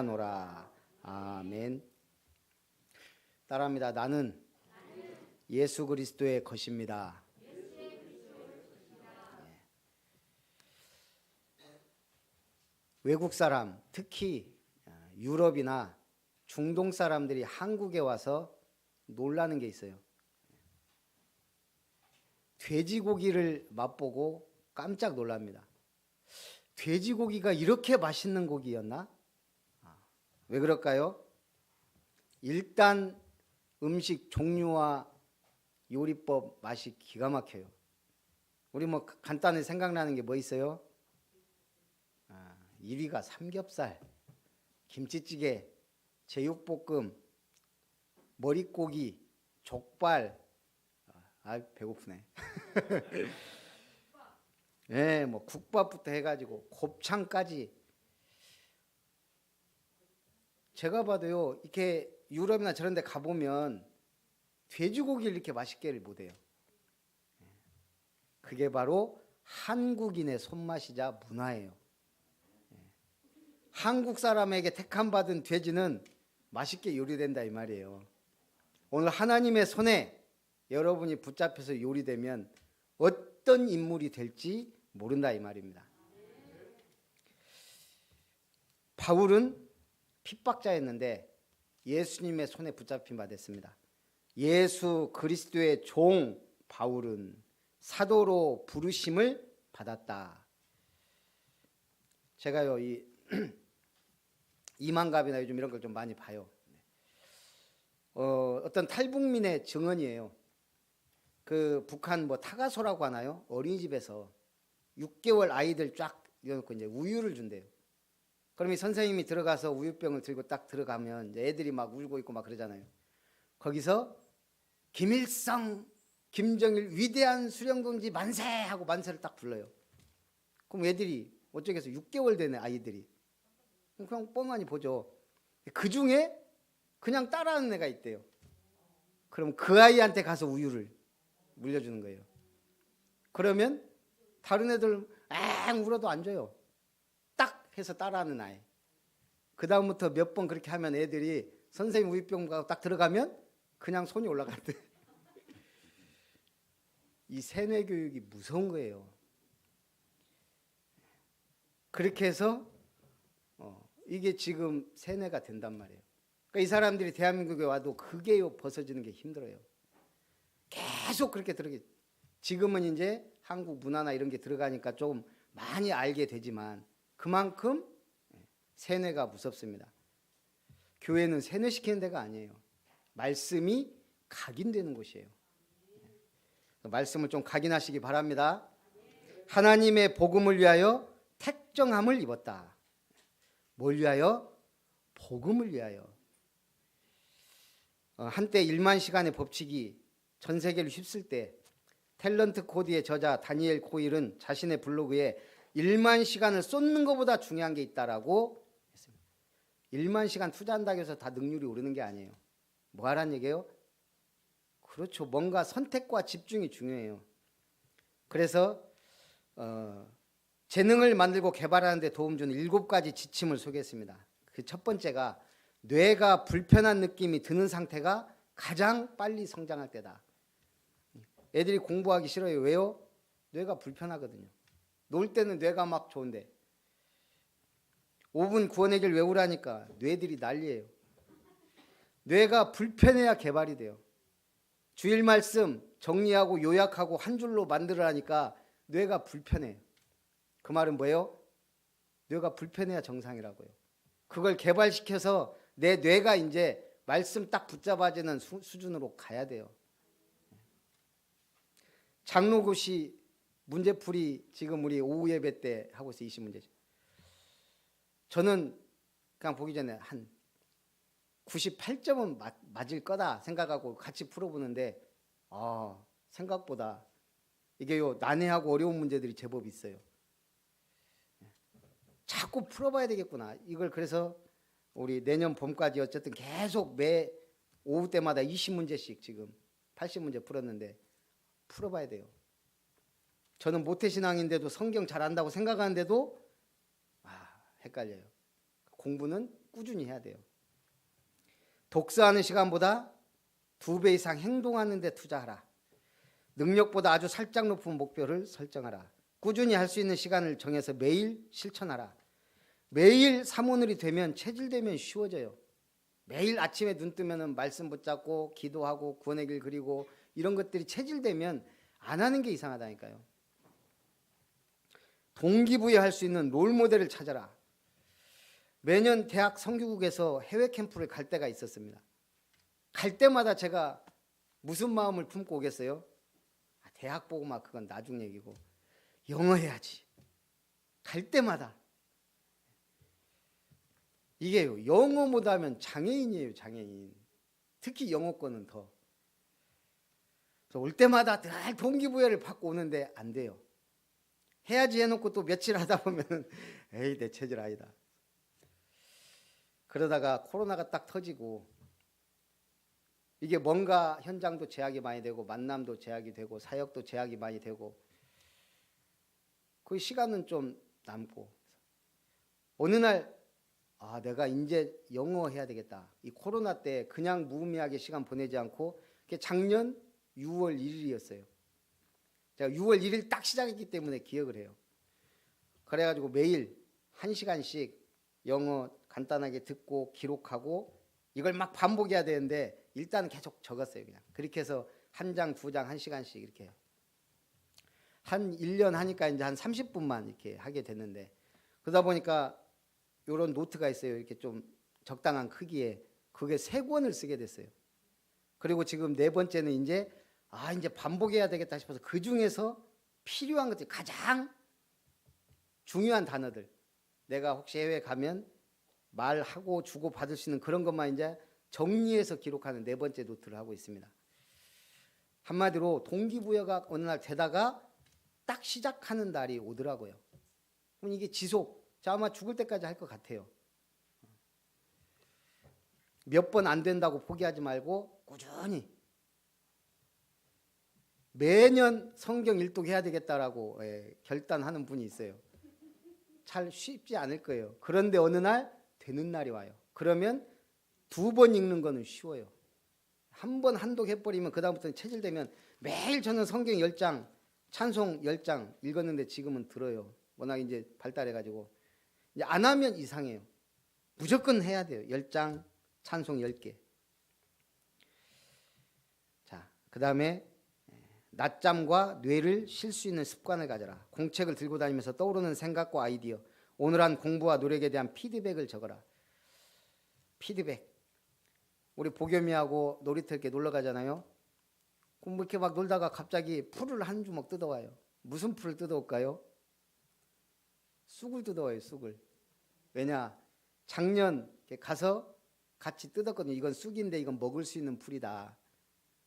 노라. 아멘. 따라합니다. 나는 예수 그리스도의 것입니다. 외국 사람, 특히 유럽이나 중동 사람들이 한국에 와서 놀라는 게 있어요. 돼지고기를 맛보고 깜짝 놀랍니다. 돼지고기가 이렇게 맛있는 고기였나? 왜 그럴까요? 일단 음식 종류와 요리법 맛이 기가 막혀요. 우리 뭐 간단히 생각나는 게 뭐 있어요? 1위가 삼겹살, 김치찌개, 제육볶음, 머릿고기, 족발. 배고프네. 네, 뭐 국밥부터 해가지고 곱창까지. 제가 봐도요, 이렇게 유럽이나 저런 데 가보면 돼지고기를 이렇게 맛있게를 못해요. 그게 바로 한국인의 손맛이자 문화예요. 한국 사람에게 택함받은 돼지는 맛있게 요리된다 이 말이에요. 오늘 하나님의 손에 여러분이 붙잡혀서 요리되면 어떤 인물이 될지 모른다 이 말입니다. 바울은 핍박자였는데 예수님의 손에 붙잡힌 바 됐습니다. 예수 그리스도의 종 바울은 사도로 부르심을 받았다. 제가요 이 이만갑이나 요즘 이런 걸 좀 많이 봐요. 어떤 탈북민의 증언이에요. 그 북한 뭐 타가소라고 하나요? 어린이집에서 6개월 아이들 쫙 이어놓고 이제 우유를 준대요. 그럼 이 선생님이 들어가서 우유병을 들고 딱 들어가면 이제 애들이 막 울고 있고 막 그러잖아요. 거기서 김일성, 김정일 위대한 수령동지 만세 하고 만세를 딱 불러요. 그럼 애들이 어쩌겠어? 6개월 된 아이들이 그냥 뻥하니 보죠. 그 중에 그냥 따라하는 애가 있대요. 그럼 그 아이한테 가서 우유를 물려주는 거예요. 그러면 다른 애들 앵 울어도 안 줘요. 딱 해서 따라하는 아이. 그 다음부터 몇 번 그렇게 하면 애들이 선생님 우유병 가고 딱 들어가면 그냥 손이 올라간대. 이 세뇌 교육이 무서운 거예요. 그렇게 해서 이게 지금 세뇌가 된단 말이에요. 그러니까 이 사람들이 대한민국에 와도 그게 벗어지는 게 힘들어요. 계속 그렇게 들어게. 지금은 이제 한국 문화나 이런 게 들어가니까 조금 많이 알게 되지만 그만큼 세뇌가 무섭습니다. 교회는 세뇌시키는 데가 아니에요. 말씀이 각인되는 곳이에요. 말씀을 좀 각인하시기 바랍니다. 하나님의 복음을 위하여 택정함을 입었다. 뭘 위하여? 복음을 위하여. 한때 1만 시간의 법칙이 전 세계를 휩쓸 때 탤런트 코드의 저자 다니엘 코일은 자신의 블로그에 1만 시간을 쏟는 것보다 중요한 게 있다라고 했습니다. 1만 시간 투자한다고 해서 다 능률이 오르는 게 아니에요. 뭐 하라는 얘기예요? 그렇죠. 뭔가 선택과 집중이 중요해요. 그래서 재능을 만들고 개발하는 데 도움 주는 7가지 지침을 소개했습니다. 그 첫 번째가 뇌가 불편한 느낌이 드는 상태가 가장 빨리 성장할 때다. 애들이 공부하기 싫어요. 왜요? 뇌가 불편하거든요. 놀 때는 뇌가 막 좋은데 5분 구원의 길 외우라니까 뇌들이 난리예요. 뇌가 불편해야 개발이 돼요. 주일 말씀 정리하고 요약하고 한 줄로 만들으라니까 뇌가 불편해요. 그 말은 뭐예요? 뇌가 불편해야 정상이라고요. 그걸 개발시켜서 내 뇌가 이제 말씀 딱 붙잡아지는 수준으로 가야 돼요. 장로고시 문제풀이 지금 우리 오후 예배 때 하고 있어요. 20문제죠. 저는 그냥 보기 전에 한 98점은 맞을 거다 생각하고 같이 풀어보는데 생각보다 이게요 난해하고 어려운 문제들이 제법 있어요. 자꾸 풀어봐야 되겠구나. 이걸 그래서 우리 내년 봄까지 어쨌든 계속 매 오후 때마다 20문제씩 지금 80문제 풀었는데 풀어봐야 돼요. 저는 모태신앙인데도 성경 잘 안다고 생각하는데도 헷갈려요. 공부는 꾸준히 해야 돼요. 독서하는 시간보다 2배 이상 행동하는 데 투자하라. 능력보다 아주 살짝 높은 목표를 설정하라. 꾸준히 할 수 있는 시간을 정해서 매일 실천하라. 매일 사모늘이 되면 체질되면 쉬워져요. 매일 아침에 눈 뜨면 말씀 붙잡고 기도하고 구원의 길 그리고 이런 것들이 체질되면 안 하는 게 이상하다니까요. 동기부여할 수 있는 롤모델을 찾아라. 매년 대학 성교국에서 해외 캠프를 갈 때가 있었습니다. 갈 때마다 제가 무슨 마음을 품고 오겠어요? 대학 보고 막 그건 나중 얘기고 영어 해야지. 갈 때마다 이게요, 영어 못하면 장애인이에요. 장애인. 특히 영어권은 더. 그래서 올 때마다 늘 동기부여를 받고 오는데 안 돼요. 해야지 해놓고 또 며칠 하다 보면 에이 내 체질 아니다. 그러다가 코로나가 딱 터지고 이게 뭔가 현장도 제약이 많이 되고 만남도 제약이 되고 사역도 제약이 많이 되고 그 시간은 좀 남고 어느 날 내가 이제 영어 해야 되겠다. 이 코로나 때 그냥 무의미하게 시간 보내지 않고 작년 6월 1일이었어요. 제가 6월 1일 딱 시작했기 때문에 기억을 해요. 그래가지고 매일 1시간씩 영어 간단하게 듣고 기록하고 이걸 막 반복해야 되는데 일단 계속 적었어요. 그냥 그렇게 해서 한 장, 두 장, 1시간씩 이렇게 한 1년 하니까 이제 한 30분만 이렇게 하게 됐는데 그러다 보니까 이런 노트가 있어요. 이렇게 좀 적당한 크기에 그게 3권을 쓰게 됐어요. 그리고 지금 4번째는 이제 반복해야 되겠다 싶어서 그 중에서 필요한 것들 가장 중요한 단어들 내가 혹시 해외 가면 말하고 주고 받을 수 있는 그런 것만 이제 정리해서 기록하는 4번째 노트를 하고 있습니다. 한마디로 동기부여가 어느 날 되다가 딱 시작하는 날이 오더라고요. 그럼 이게 지속 아마 죽을 때까지 할 것 같아요. 몇 번 안 된다고 포기하지 말고 꾸준히 매년 성경 일독 해야 되겠다라고 결단하는 분이 있어요. 잘 쉽지 않을 거예요. 그런데 어느 날 되는 날이 와요. 그러면 2번 읽는 거는 쉬워요. 한 번 한독 해버리면 그 다음부터는 체질되면 매일 저는 성경 10장 찬송 10장 읽었는데 지금은 들어요. 워낙 이제 발달해가지고 이제 안 하면 이상해요. 무조건 해야 돼요. 10장 찬송 10개. 자, 그 다음에 낮잠과 뇌를 쉴 수 있는 습관을 가져라. 공책을 들고 다니면서 떠오르는 생각과 아이디어, 오늘 한 공부와 노력에 대한 피드백을 적어라. 피드백. 우리 보겸이하고 놀이터 이렇게 놀러 가잖아요. 그럼 이렇게 막 놀다가 갑자기 풀을 한 주먹 뜯어와요. 무슨 풀을 뜯어올까요? 쑥을 뜯어와요. 쑥을. 왜냐? 작년 가서 같이 뜯었거든요. 이건 쑥인데 이건 먹을 수 있는 풀이다.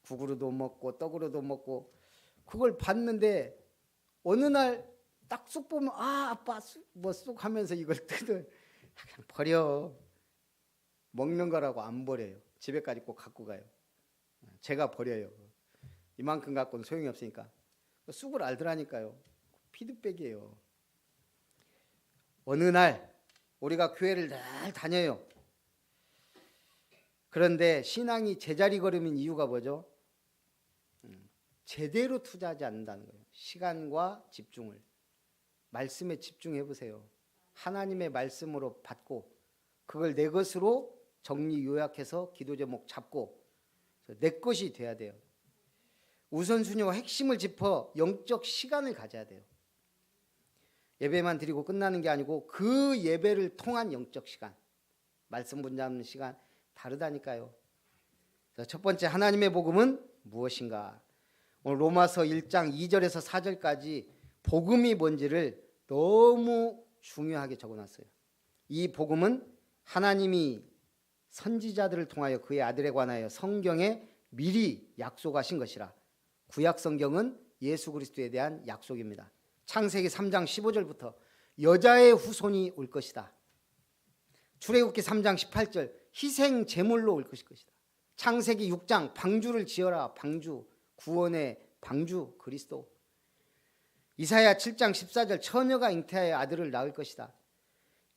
국으로도 먹고 떡으로도 먹고 그걸 봤는데 어느 날 딱 쑥 보면 아빠 뭐 쑥 하면서 이걸 뜯어 그냥 버려. 먹는 거라고 안 버려요. 집에까지 꼭 갖고 가요. 제가 버려요. 이만큼 갖고는 소용이 없으니까. 쑥을 알더라니까요. 피드백이에요. 어느 날 우리가 교회를 늘 다녀요. 그런데 신앙이 제자리 걸음인 이유가 뭐죠? 제대로 투자하지 않는다는 거예요. 시간과 집중을. 말씀에 집중해 보세요. 하나님의 말씀으로 받고 그걸 내 것으로 정리 요약해서 기도 제목 잡고 내 것이 돼야 돼요. 우선순위와 핵심을 짚어 영적 시간을 가져야 돼요. 예배만 드리고 끝나는 게 아니고 그 예배를 통한 영적 시간, 말씀 분잡는 시간 다르다니까요. 첫 번째 하나님의 복음은 무엇인가? 오늘 로마서 1장 2절에서 4절까지 복음이 뭔지를 너무 중요하게 적어놨어요. 이 복음은 하나님이 선지자들을 통하여 그의 아들에 관하여 성경에 미리 약속하신 것이라. 구약 성경은 예수 그리스도에 대한 약속입니다. 창세기 3장 15절부터 여자의 후손이 올 것이다. 출애굽기 3장 18절 희생 제물로 올 것이다. 창세기 6장 방주를 지어라. 방주 구원의 방주 그리스도. 이사야 7장 14절 처녀가 잉태하여 아들을 낳을 것이다.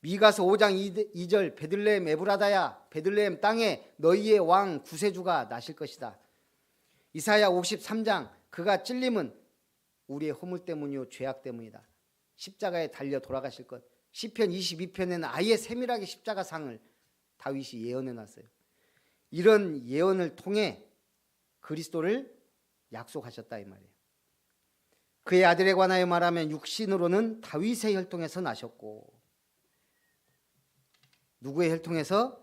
미가서 5장 2절 베들레헴 에브라다야 베들레헴 땅에 너희의 왕 구세주가 나실 것이다. 이사야 53장 그가 찔림은 우리의 허물 때문이요 죄악 때문이다. 십자가에 달려 돌아가실 것. 시편 22편에는 아예 세밀하게 십자가상을 다윗이 예언해 놨어요. 이런 예언을 통해 그리스도를 약속하셨다 이 말이에요. 그의 아들에 관하여 말하면 육신으로는 다윗의 혈통에서 나셨고, 누구의 혈통에서?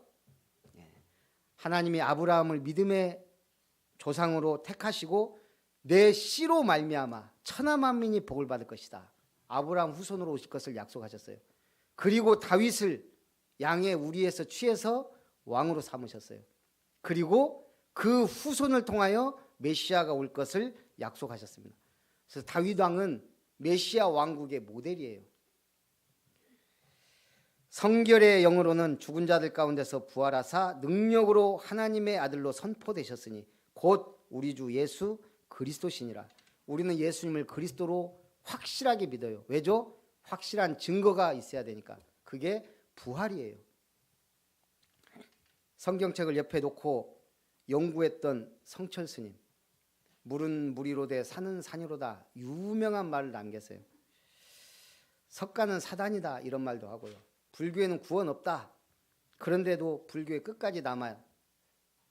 하나님이 아브라함을 믿음의 조상으로 택하시고 내 씨로 말미암아 천하 만민이 복을 받을 것이다. 아브라함 후손으로 오실 것을 약속하셨어요. 그리고 다윗을 양의 우리에서 취해서 왕으로 삼으셨어요. 그리고 그 후손을 통하여 메시아가 올 것을 약속하셨습니다. 그래서 다윗 왕은 메시아 왕국의 모델이에요. 성결의 영으로는 죽은 자들 가운데서 부활하사 능력으로 하나님의 아들로 선포되셨으니 곧 우리 주 예수 그리스도시니라. 우리는 예수님을 그리스도로 확실하게 믿어요. 왜죠? 확실한 증거가 있어야 되니까. 그게 부활이에요. 성경책을 옆에 놓고 연구했던 성철 스님, 물은 물이로되 산은 산이로다, 유명한 말을 남겼어요. 석가는 사단이다 이런 말도 하고요. 불교에는 구원 없다. 그런데도 불교에 끝까지 남아요.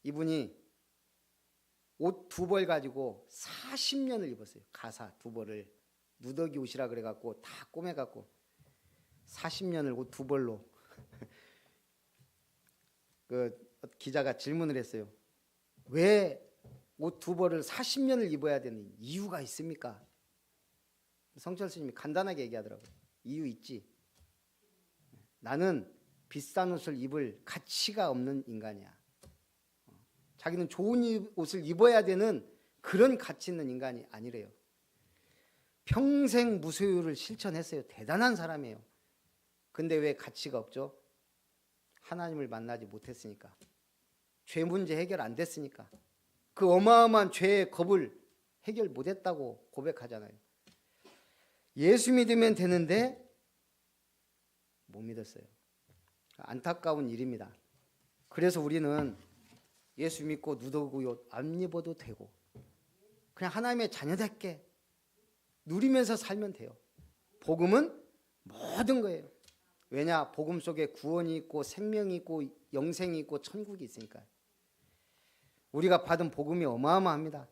이분이 옷 2벌 가지고 40년을 입었어요. 가사 2벌을 누더기 옷이라 그래갖고 다 꼬매갖고 40년을 옷 2벌로 그 기자가 질문을 했어요. 왜 옷 2벌을 40년을 입어야 되는 이유가 있습니까? 성철 스님이 간단하게 얘기하더라고요. 이유 있지. 나는 비싼 옷을 입을 가치가 없는 인간이야. 자기는 좋은 옷을 입어야 되는 그런 가치 있는 인간이 아니래요. 평생 무소유를 실천했어요. 대단한 사람이에요. 근데 왜 가치가 없죠? 하나님을 만나지 못했으니까. 죄 문제 해결 안 됐으니까. 그 어마어마한 죄의 겁을 해결 못했다고 고백하잖아요. 예수 믿으면 되는데 못 믿었어요. 안타까운 일입니다. 그래서 우리는 예수 믿고 누더기 옷 안 입어도 되고 그냥 하나님의 자녀답게 누리면서 살면 돼요. 복음은 모든 거예요. 왜냐? 복음 속에 구원이 있고 생명이 있고 영생이 있고 천국이 있으니까요. 우리가 받은 복음이 어마어마합니다.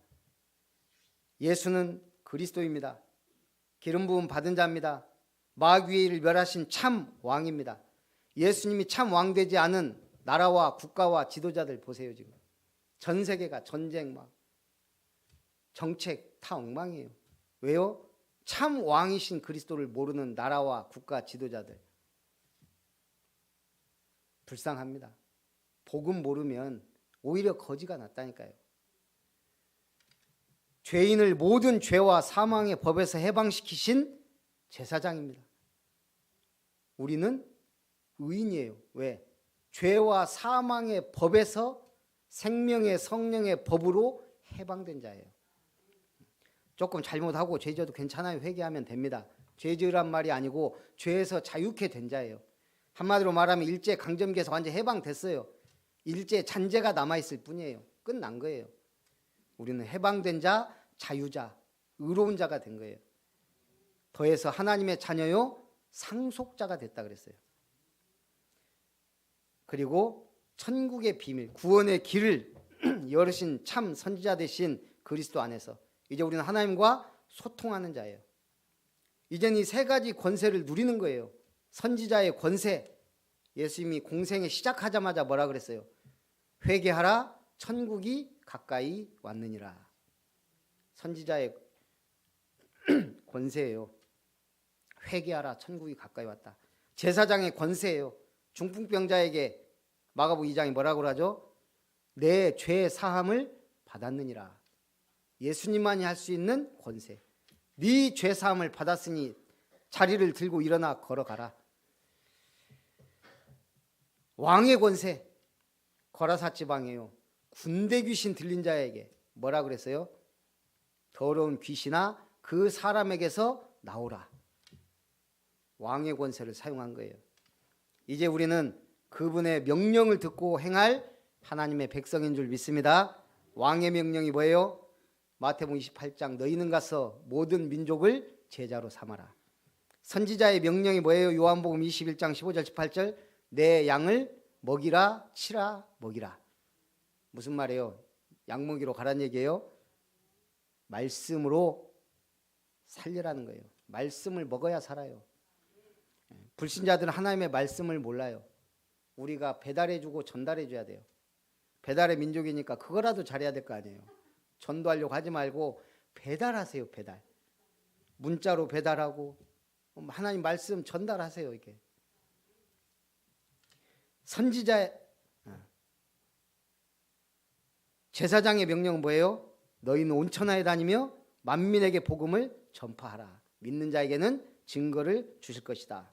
예수는 그리스도입니다. 기름 부음 받은 자입니다. 마귀를 멸하신 참 왕입니다. 예수님이 참 왕 되지 않은 나라와 국가와 지도자들 보세요. 지금 전 세계가 전쟁 막 정책 다 엉망이에요. 왜요? 참 왕이신 그리스도를 모르는 나라와 국가 지도자들 불쌍합니다. 복음 모르면 오히려 거지가 낫다니까요. 죄인을 모든 죄와 사망의 법에서 해방시키신 제사장입니다. 우리는 의인이에요. 왜? 죄와 사망의 법에서 생명의 성령의 법으로 해방된 자예요. 조금 잘못하고 죄 지어도 괜찮아요. 회개하면 됩니다. 죄 지으란 말이 아니고 죄에서 자유케 된 자예요. 한마디로 말하면 일제 강점기에서 완전 해방됐어요. 일제 잔재가 남아있을 뿐이에요. 끝난 거예요. 우리는 해방된 자, 자유자, 의로운 자가 된 거예요. 더해서 하나님의 자녀요, 상속자가 됐다 그랬어요. 그리고 천국의 비밀, 구원의 길을 열으신 참 선지자 되신 그리스도 안에서 이제 우리는 하나님과 소통하는 자예요. 이제는 이 3가지 권세를 누리는 거예요. 선지자의 권세, 예수님이 공생에 시작하자마자 뭐라 그랬어요? 회개하라, 천국이 가까이 왔느니라. 선지자의 권세예요. 회개하라, 천국이 가까이 왔다. 제사장의 권세예요. 중풍병자에게 마가복음 2장이 뭐라고 하죠? 내 죄 사함을 받았느니라. 예수님만이 할 수 있는 권세. 네 죄 사함을 받았으니 자리를 들고 일어나 걸어가라. 왕의 권세. 거라사 지방이에요. 군대 귀신 들린 자에게 뭐라 그랬어요? 더러운 귀신아 그 사람에게서 나오라. 왕의 권세를 사용한 거예요. 이제 우리는 그분의 명령을 듣고 행할 하나님의 백성인 줄 믿습니다. 왕의 명령이 뭐예요? 마태복음 28장 너희는 가서 모든 민족을 제자로 삼아라. 선지자의 명령이 뭐예요? 요한복음 21장 15절 18절 내 양을 먹이라 치라 먹이라. 무슨 말이에요? 양 먹이러 가란 얘기예요? 말씀으로 살리라는 거예요. 말씀을 먹어야 살아요. 불신자들은 하나님의 말씀을 몰라요. 우리가 배달해주고 전달해줘야 돼요. 배달의 민족이니까 그거라도 잘해야 될 거 아니에요. 전도하려고 하지 말고 배달하세요. 배달. 문자로 배달하고 하나님 말씀 전달하세요. 이게 선지자의 제사장의 명령은 뭐예요? 너희는 온 천하에 다니며 만민에게 복음을 전파하라. 믿는 자에게는 증거를 주실 것이다.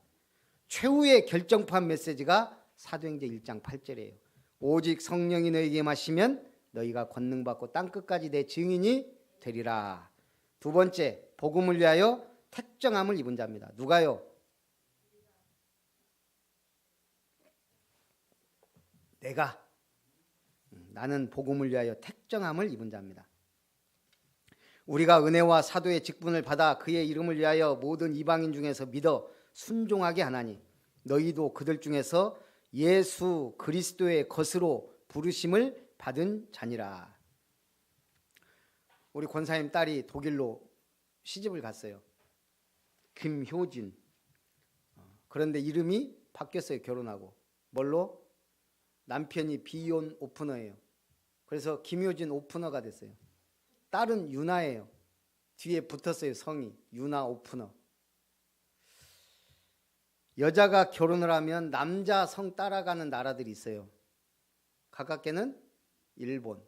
최후의 결정판 메시지가 사도행전 1장 8절이에요. 오직 성령이 너희에게 임하시면 너희가 권능받고 땅끝까지 내 증인이 되리라. 두 번째, 복음을 위하여 택정함을 입은 자입니다. 누가요? 나는 복음을 위하여 택정함을 입은 자입니다. 우리가 은혜와 사도의 직분을 받아 그의 이름을 위하여 모든 이방인 중에서 믿어 순종하게 하나니 너희도 그들 중에서 예수 그리스도의 것으로 부르심을 받은 자니라. 우리 권사님 딸이 독일로 시집을 갔어요. 김효진. 그런데 이름이 바뀌었어요. 결혼하고. 뭘로? 남편이 비욘 오프너예요. 그래서 김효진 오프너가 됐어요. 딸은 유나예요. 뒤에 붙었어요. 성이 유나 오프너. 여자가 결혼을 하면 남자 성 따라가는 나라들이 있어요. 가깝게는 일본,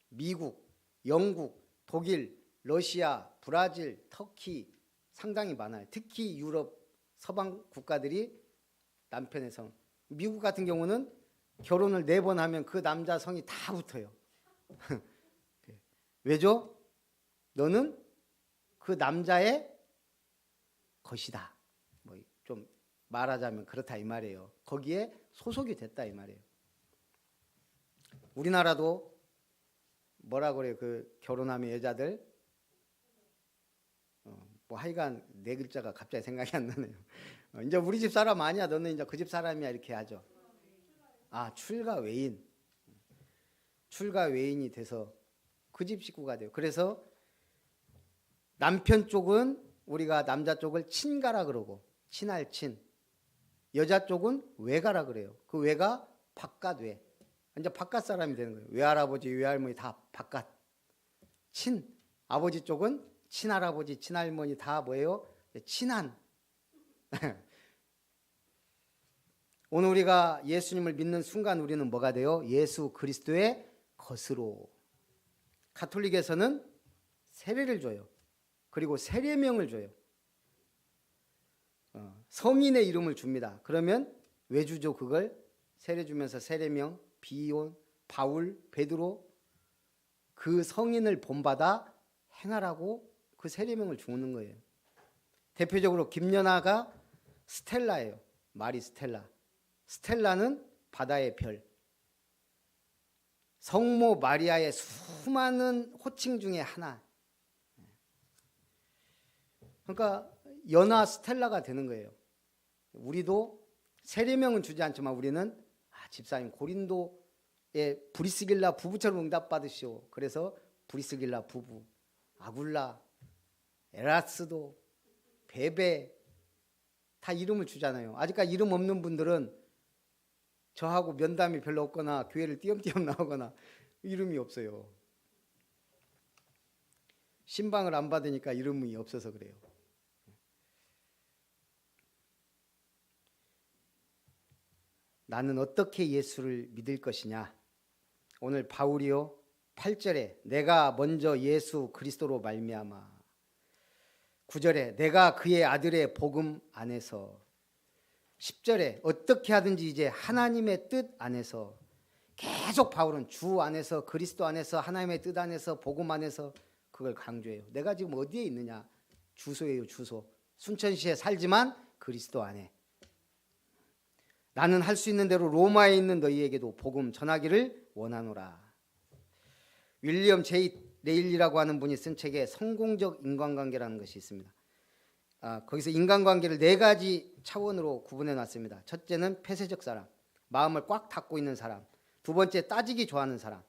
미국, 영국, 독일, 러시아, 브라질, 터키 상당히 많아요. 특히 유럽 서방 국가들이 남편의 성. 미국 같은 경우는 결혼을 4번 하면 그 남자 성이 다 붙어요. 왜죠? 너는 그 남자의 것이다. 뭐 좀 말하자면 그렇다 이 말이에요. 거기에 소속이 됐다 이 말이에요. 우리나라도 뭐라 그래요? 그 결혼하면 여자들 뭐 하여간 4글자가 갑자기 생각이 안 나네요. 이제 우리 집 사람 아니야. 너는 이제 그 집 사람이야. 이렇게 하죠. 출가 외인. 출가 외인이 돼서 그 집 식구가 돼요. 그래서 남편 쪽은 우리가 남자 쪽을 친가라 그러고 친할 친. 여자 쪽은 외가라 그래요. 그 외가 바깥 외. 이제 바깥 사람이 되는 거예요. 외할아버지, 외할머니 다 바깥. 친. 아버지 쪽은 친할아버지, 친할머니 다 뭐예요? 친한. 오늘 우리가 예수님을 믿는 순간 우리는 뭐가 돼요? 예수 그리스도의 것으로. 가톨릭에서는 세례를 줘요. 그리고 세례명을 줘요. 성인의 이름을 줍니다. 그러면 왜 주죠? 그걸 세례 주면서 세례명, 비온, 바울, 베드로 그 성인을 본받아 행하라고 그 세례명을 주는 거예요. 대표적으로 김연아가 스텔라예요. 말이 스텔라. 스텔라는 바다의 별. 성모 마리아의 수많은 호칭 중에 하나. 그러니까 연아 스텔라가 되는 거예요. 우리도 세례명은 주지 않지만 우리는 집사님 고린도의 브리스길라 부부처럼 응답받으시오. 그래서 브리스길라 부부, 아굴라, 에라스도, 베베 다 이름을 주잖아요. 아직까지 이름 없는 분들은 저하고 면담이 별로 없거나 교회를 띄엄띄엄 나오거나 이름이 없어요. 신방을 안 받으니까 이름이 없어서 그래요. 나는 어떻게 예수를 믿을 것이냐? 오늘 바울이요 8절에 내가 먼저 예수 그리스도로 말미암아, 9절에 내가 그의 아들의 복음 안에서, 10절에 어떻게 하든지 이제 하나님의 뜻 안에서. 계속 바울은 주 안에서, 그리스도 안에서, 하나님의 뜻 안에서, 복음 안에서 그걸 강조해요. 내가 지금 어디에 있느냐? 주소예요. 주소. 순천시에 살지만 그리스도 안에. 나는 할 수 있는 대로 로마에 있는 너희에게도 복음 전하기를 원하노라. 윌리엄 제이 레일리라고 하는 분이 쓴 책에 성공적 인간관계라는 것이 있습니다. 거기서 인간관계를 4가지 차원으로 구분해 놨습니다. 첫째는 폐쇄적 사람, 마음을 꽉 닫고 있는 사람. 두 번째, 따지기 좋아하는 사람.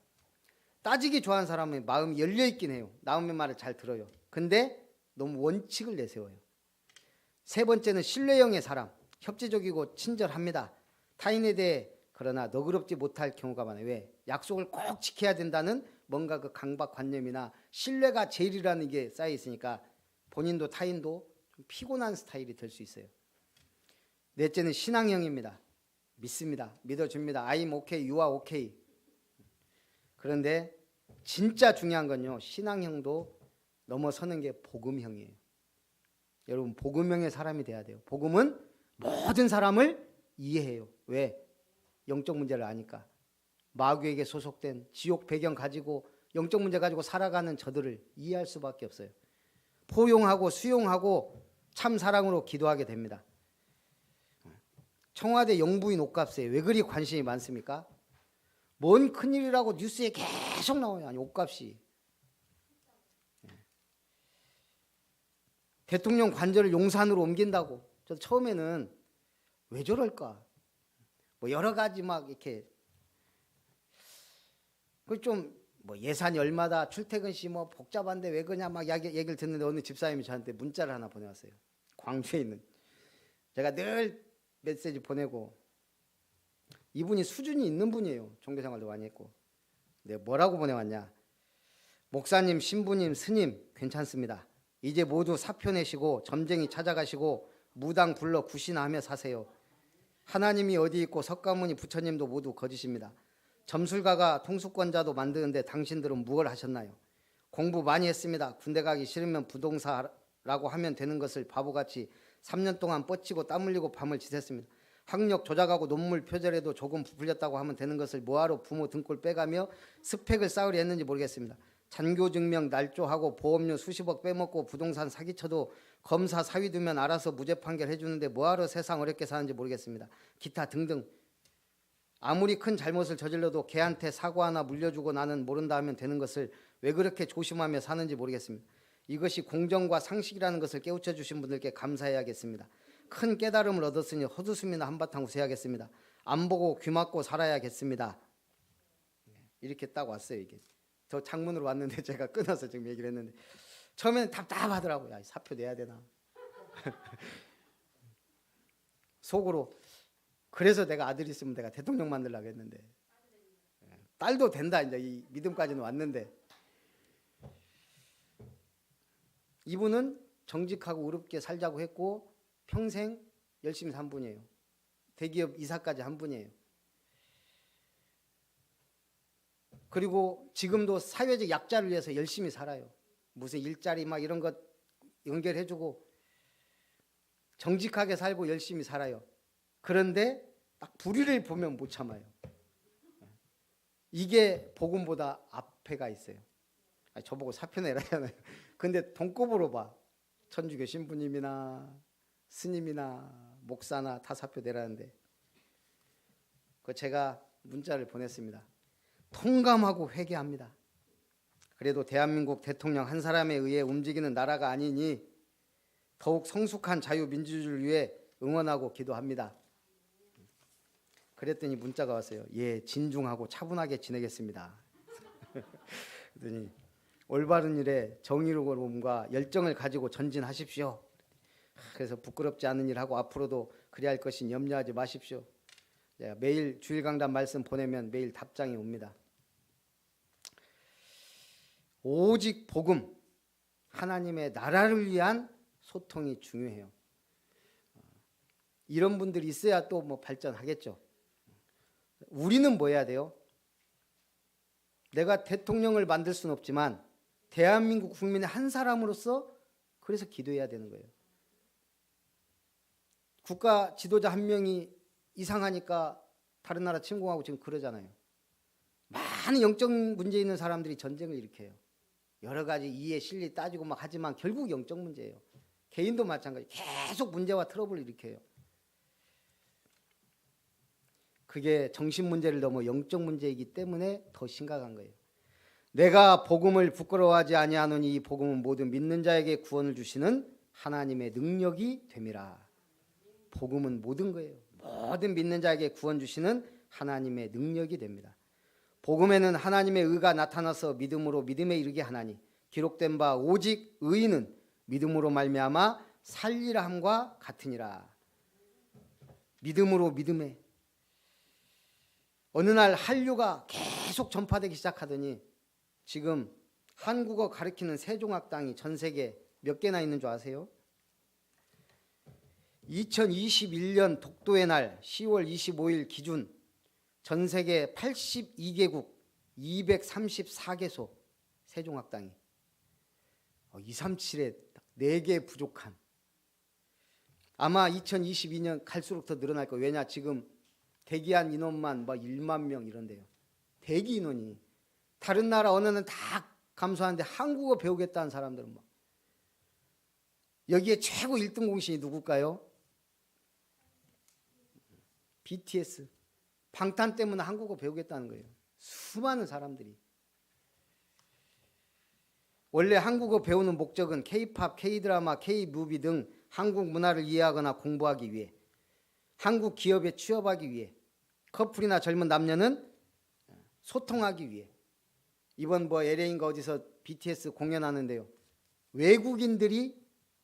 따지기 좋아하는 사람은 마음이 열려있긴 해요. 남의 말을 잘 들어요. 근데 너무 원칙을 내세워요. 세 번째는 신뢰형의 사람, 협조적이고 친절합니다. 타인에 대해 그러나 너그럽지 못할 경우가 많아요. 왜? 약속을 꼭 지켜야 된다는 뭔가 그 강박관념이나 신뢰가 제일이라는 게 쌓여 있으니까 본인도 타인도 좀 피곤한 스타일이 될 수 있어요. 넷째는 신앙형입니다. 믿습니다. 믿어줍니다. I'm okay, you are okay. 그런데 진짜 중요한 건요, 신앙형도 넘어서는 게 복음형이에요. 여러분, 복음형의 사람이 돼야 돼요. 복음은 모든 사람을 이해해요. 왜? 영적 문제를 아니까. 마귀에게 소속된 지옥 배경 가지고 영적 문제 가지고 살아가는 저들을 이해할 수밖에 없어요. 포용하고 수용하고 참 사랑으로 기도하게 됩니다. 청와대 영부인 옷값에 왜 그리 관심이 많습니까? 뭔 큰일이라고 뉴스에 계속 나와요. 아니, 옷값이. 대통령 관절을 용산으로 옮긴다고. 저 처음에는 왜 저럴까? 뭐 여러 가지 막 이렇게 그 좀 뭐 예산이 얼마다, 출퇴근 시 뭐 복잡한데 왜 그냐 막 얘기를 듣는데 어느 집사님이 저한테 문자를 하나 보내왔어요. 광주에 있는. 제가 늘 메시지 보내고, 이분이 수준이 있는 분이에요. 종교생활도 많이 했고. 내가 뭐라고 보내왔냐? 목사님, 신부님, 스님 괜찮습니다. 이제 모두 사표 내시고 점쟁이 찾아가시고 무당 불러 구신하며 사세요. 하나님이 어디 있고 석가모니 부처님도 모두 거짓입니다. 점술가가 통수권자도 만드는데 당신들은 무엇을 하셨나요? 공부 많이 했습니다. 군대 가기 싫으면 부동사라고 하면 되는 것을 바보같이 3년 동안 뻗치고 땀 흘리고 밤을 지샜습니다. 학력 조작하고 논문 표절해도 조금 부풀렸다고 하면 되는 것을 뭐하러 부모 등골 빼가며 스펙을 쌓으려 했는지 모르겠습니다. 잔고증명 날조하고 보험료 수십억 빼먹고 부동산 사기쳐도 검사 사위 두면 알아서 무죄 판결 해주는데 뭐하러 세상 어렵게 사는지 모르겠습니다. 기타 등등. 아무리 큰 잘못을 저질러도 걔한테 사고 하나 물려주고 나는 모른다 하면 되는 것을 왜 그렇게 조심하며 사는지 모르겠습니다. 이것이 공정과 상식이라는 것을 깨우쳐 주신 분들께 감사해야겠습니다. 큰 깨달음을 얻었으니 헛웃음이나 한바탕 웃어야겠습니다. 안 보고 귀 막고 살아야겠습니다. 이렇게 딱 왔어요. 이게 저 창문으로 왔는데 제가 끊어서 지금 얘기를 했는데 처음에는 답답하더라고요. 야, 사표 내야 되나. 속으로 그래서 내가 아들 있으면 내가 대통령 만들려고 했는데, 딸도 된다. 이제 이 믿음까지는 왔는데, 이분은 정직하고 의롭게 살자고 했고 평생 열심히 산 분이에요. 대기업 이사까지 한 분이에요. 그리고 지금도 사회적 약자를 위해서 열심히 살아요. 무슨 일자리 막 이런 것 연결해주고 정직하게 살고 열심히 살아요. 그런데 딱 불의를 보면 못 참아요. 이게 복음보다 앞에가 있어요. 저보고 사표 내라잖아요. 근데 돈급으로 봐. 천주교 신부님이나 스님이나 목사나 다 사표 내라는데, 그 제가 문자를 보냈습니다. 통감하고 회개합니다. 그래도 대한민국 대통령 한 사람에 의해 움직이는 나라가 아니니 더욱 성숙한 자유민주주의를 위해 응원하고 기도합니다. 그랬더니 문자가 왔어요. 예, 진중하고 차분하게 지내겠습니다. 그랬더니 올바른 일에 정의로움과 열정을 가지고 전진하십시오. 그래서 부끄럽지 않은 일 하고 앞으로도 그래야 할 것인 염려하지 마십시오. 매일 주일 강단 말씀 보내면 매일 답장이 옵니다. 오직 복음, 하나님의 나라를 위한 소통이 중요해요. 이런 분들이 있어야 또 뭐 발전하겠죠. 우리는 뭐 해야 돼요? 내가 대통령을 만들 수는 없지만 대한민국 국민의 한 사람으로서 그래서 기도해야 되는 거예요. 국가 지도자 한 명이 이상하니까 다른 나라 침공하고 지금 그러잖아요. 많은 영적 문제 있는 사람들이 전쟁을 일으켜요. 여러 가지 이해, 실리 따지고 막 하지만 결국 영적 문제예요. 개인도 마찬가지. 계속 문제와 트러블을 일으켜요. 그게 정신 문제를 넘어 영적 문제이기 때문에 더 심각한 거예요. 내가 복음을 부끄러워하지 아니하노니 이 복음은 모든 믿는 자에게 구원을 주시는 하나님의 능력이 됨이라. 복음은 모든 거예요. 모든 믿는 자에게 구원 주시는 하나님의 능력이 됩니다. 복음에는 하나님의 의가 나타나서 믿음으로 믿음에 이르게 하나니 기록된 바 오직 의인은 믿음으로 말미암아 살리라 함과 같으니라. 믿음으로 믿음에. 어느 날 한류가 계속 전파되기 시작하더니 지금 한국어 가르치는 세종학당이 전 세계 몇 개나 있는 줄 아세요? 2021년 독도의 날 10월 25일 기준 전 세계 82개국 234개소 세종학당이 237에 4개 부족한. 아마 2022년 갈수록 더 늘어날 거예요. 왜냐 지금 대기한 인원만 1만 명 이런데요. 대기 인원이 다른 나라 언어는 다 감수하는데 한국어 배우겠다는 사람들은 여기에 최고 1등 공신이 누굴까요? BTS. 방탄 때문에 한국어 배우겠다는 거예요. 수많은 사람들이. 원래 한국어 배우는 목적은 K-팝, K-드라마, K-무비 등 한국 문화를 이해하거나 공부하기 위해, 한국 기업에 취업하기 위해, 커플이나 젊은 남녀는 소통하기 위해. 이번 LA인가 어디서 BTS 공연하는데요. 외국인들이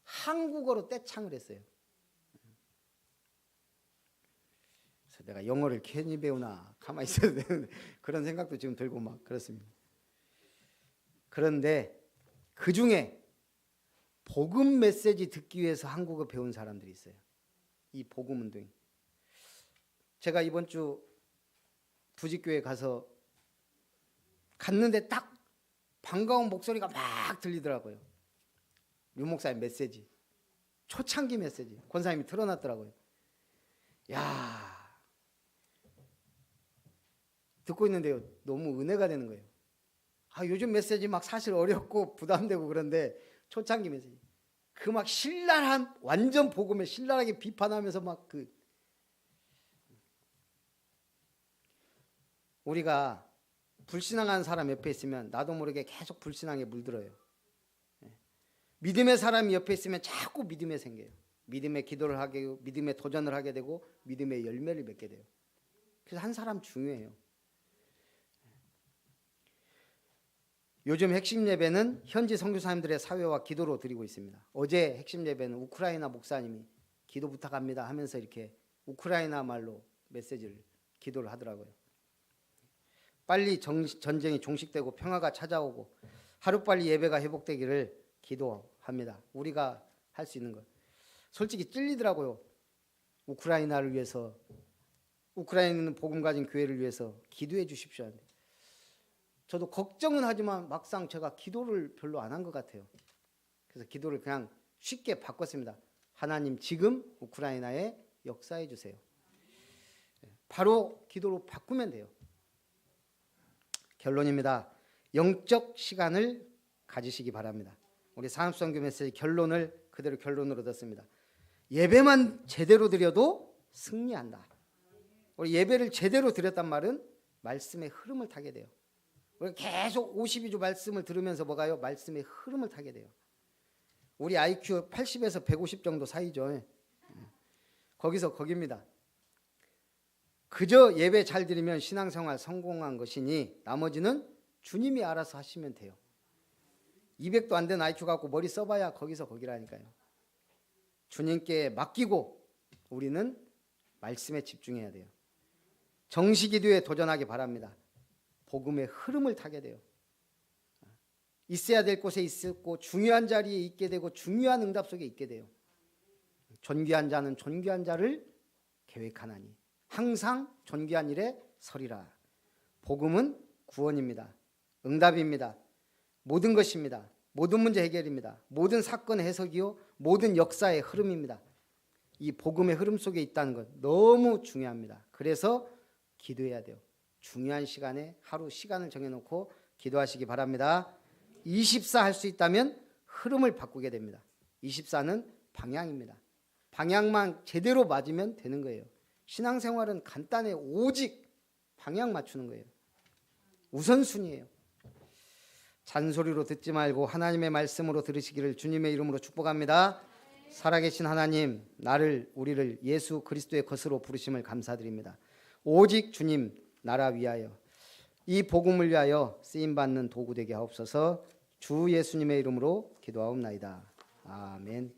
한국어로 떼창을 했어요. 그래서 내가 영어를 괜히 배우나 가만히 있어야 되는데 그런 생각도 지금 들고 막 그렇습니다. 그런데 그 중에 복음 메시지 듣기 위해서 한국어 배운 사람들이 있어요. 이 복음 운동이. 제가 이번 주 부직교회 가서 갔는데 딱 반가운 목소리가 막 들리더라고요. 유 목사님 메시지, 초창기 메시지 권사님이 틀어놨더라고요. 야, 듣고 있는데요 너무 은혜가 되는 거예요. 요즘 메시지 막 사실 어렵고 부담되고 그런데 초창기 메시지 그 막 신랄한 완전 복음에 신랄하게 비판하면서 막 우리가 불신앙하는 사람 옆에 있으면 나도 모르게 계속 불신앙에 물들어요. 믿음의 사람이 옆에 있으면 자꾸 믿음에 생겨요. 믿음의 기도를 하게 되고 믿음의 도전을 하게 되고 믿음의 열매를 맺게 돼요. 그래서 한 사람 중요해요. 요즘 핵심 예배는 현지 선교사님들의 사회와 기도로 드리고 있습니다. 어제 핵심 예배는 우크라이나 목사님이 기도 부탁합니다 하면서 이렇게 우크라이나 말로 메시지를 기도를 하더라고요. 빨리 전쟁이 종식되고 평화가 찾아오고 하루빨리 예배가 회복되기를 기도합니다. 우리가 할 수 있는 것. 솔직히 찔리더라고요. 우크라이나를 위해서, 우크라이나에 있는 복음 가진 교회를 위해서 기도해 주십시오. 저도 걱정은 하지만 막상 제가 기도를 별로 안 한 것 같아요. 그래서 기도를 그냥 쉽게 바꿨습니다. 하나님 지금 우크라이나에 역사해 주세요. 바로 기도로 바꾸면 돼요. 결론입니다. 영적 시간을 가지시기 바랍니다. 우리 산업선교 메시지 결론을 그대로 결론으로 듣습니다. 예배만 제대로 드려도 승리한다. 우리 예배를 제대로 드렸단 말은 말씀의 흐름을 타게 돼요. 우리 계속 52주 말씀을 들으면서 뭐가요? 말씀의 흐름을 타게 돼요. 우리 IQ 80에서 150 정도 사이죠. 거기서 거기입니다. 그저 예배 잘 드리면 신앙생활 성공한 것이니 나머지는 주님이 알아서 하시면 돼요. 200도 안 되는 IQ 갖고 머리 써봐야 거기서 거기라니까요. 주님께 맡기고 우리는 말씀에 집중해야 돼요. 정시기도에 도전하기 바랍니다. 복음의 흐름을 타게 돼요. 있어야 될 곳에 있고 중요한 자리에 있게 되고 중요한 응답 속에 있게 돼요. 존귀한 자는 존귀한 자를 계획하나니 항상 존귀한 일에 서리라. 복음은 구원입니다. 응답입니다. 모든 것입니다. 모든 문제 해결입니다. 모든 사건의 해석이요 모든 역사의 흐름입니다. 이 복음의 흐름 속에 있다는 것 너무 중요합니다. 그래서 기도해야 돼요. 중요한 시간에 하루 시간을 정해놓고 기도하시기 바랍니다. 24 할 수 있다면 흐름을 바꾸게 됩니다. 24는 방향입니다. 방향만 제대로 맞으면 되는 거예요. 신앙생활은 간단해. 오직 방향 맞추는 거예요. 우선순위예요. 잔소리로 듣지 말고 하나님의 말씀으로 들으시기를 주님의 이름으로 축복합니다. 살아계신 하나님, 우리를 예수 그리스도의 것으로 부르심을 감사드립니다. 오직 주님 나라 위하여, 이 복음을 위하여 쓰임받는 도구 되게 하옵소서. 주 예수님의 이름으로 기도하옵나이다. 아멘.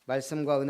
말씀과 은혜